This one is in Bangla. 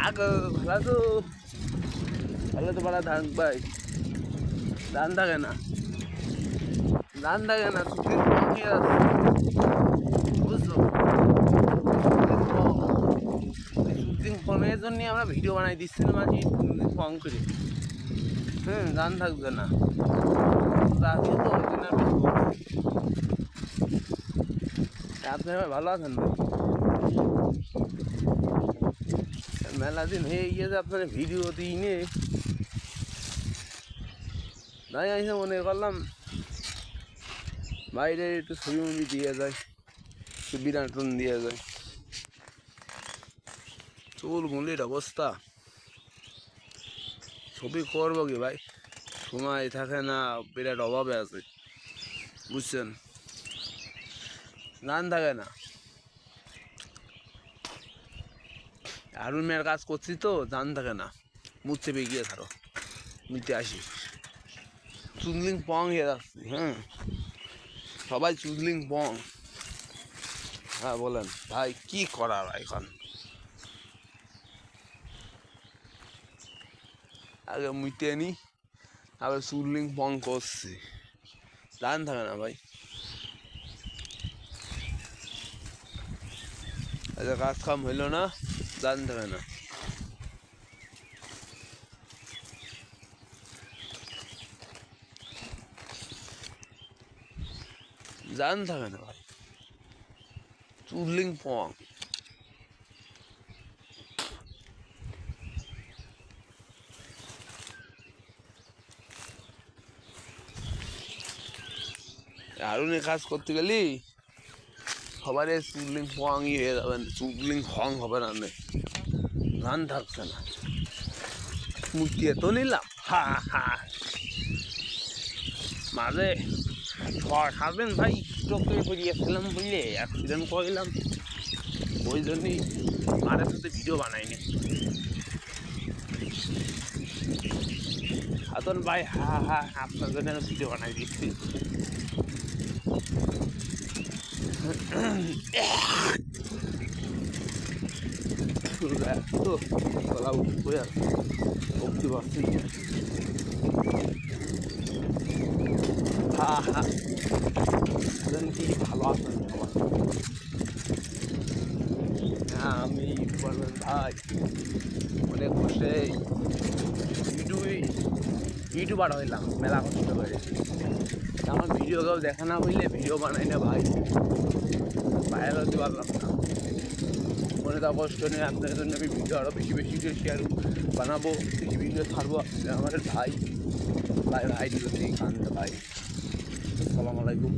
ভালো তো পারা ধান ভাই ধান থাকে না বুঝছো শুটিং ফর্মের জন্য আমরা ভিডিও বানাই দিচ্ছি না মাঝে ফর্ম করে ধান থাকবে না রাখি তো ওই জন্য আপনি ভালো আছেন ভাই মেলা দিন হয়ে গিয়েছে আপনার ভিডিও দিই নে তাই আমি মনে করলাম বাইরে একটু ছবি মুভি দিয়ে যায় একটু বিরাটন দিয়ে যায় চুল মুলির অবস্থা ছবি করবো কি ভাই সময় থাকে না বিরাট অভাবে আছে বুঝছেন গান থাকে না আরুন মেয়ের কাজ করছি তো জান থাকে না মুখ চেপে গিয়ে থারো মিটে আসি চুদলিং পং হয়ে যাচ্ছি সবাই চুদলিং পং হ্যাঁ বলেন ভাই কি করার এখন আগে মুইতে নি আবার চুদলিং পং করছি জান থাকে না ভাই আচ্ছা কাজ কাম হইলো না জান থাকে না জান থাকে না ভাই চুদলিং পং আরুনে কাজ করতে গেলি সবার চুদলিং পংই হয়ে যাবেন চুদলিং হং হবে না গান থাকছে না মুটিয়ে তো নিলাম মাঝে 6-7 দিন ভাই স্ট্রোকে করিয়েছিলাম বুঝলে অ্যাক্সিডেন্ট করলাম ওই জন্যই মারের সাথে ভিডিও বানাইনি এখন ভাই আপনার জন্য ভিডিও বানাই দিচ্ছি তো গলা উঠে উঠতে পারছি কি ভালো আছেন সবাই আমি বলবেন ভাই অনেক কষ্টে ইউটিউবার হইলাম মেলা কষ্ট করে আমার ভিডিও কেউ দেখা না হইলে ভিডিও বানাই না ভাই ভাইরাল হতে পারলাম না মনে তো কষ্ট নেই আপনাদের জন্য আমি ভিডিও আরও বেশি বেশি করে শেয়ার বানাবো বেশি ভিডিও ছাড়বো আমাদের ভাই ভাই ভাই কান্দে ভাই আসসালামু আলাইকুম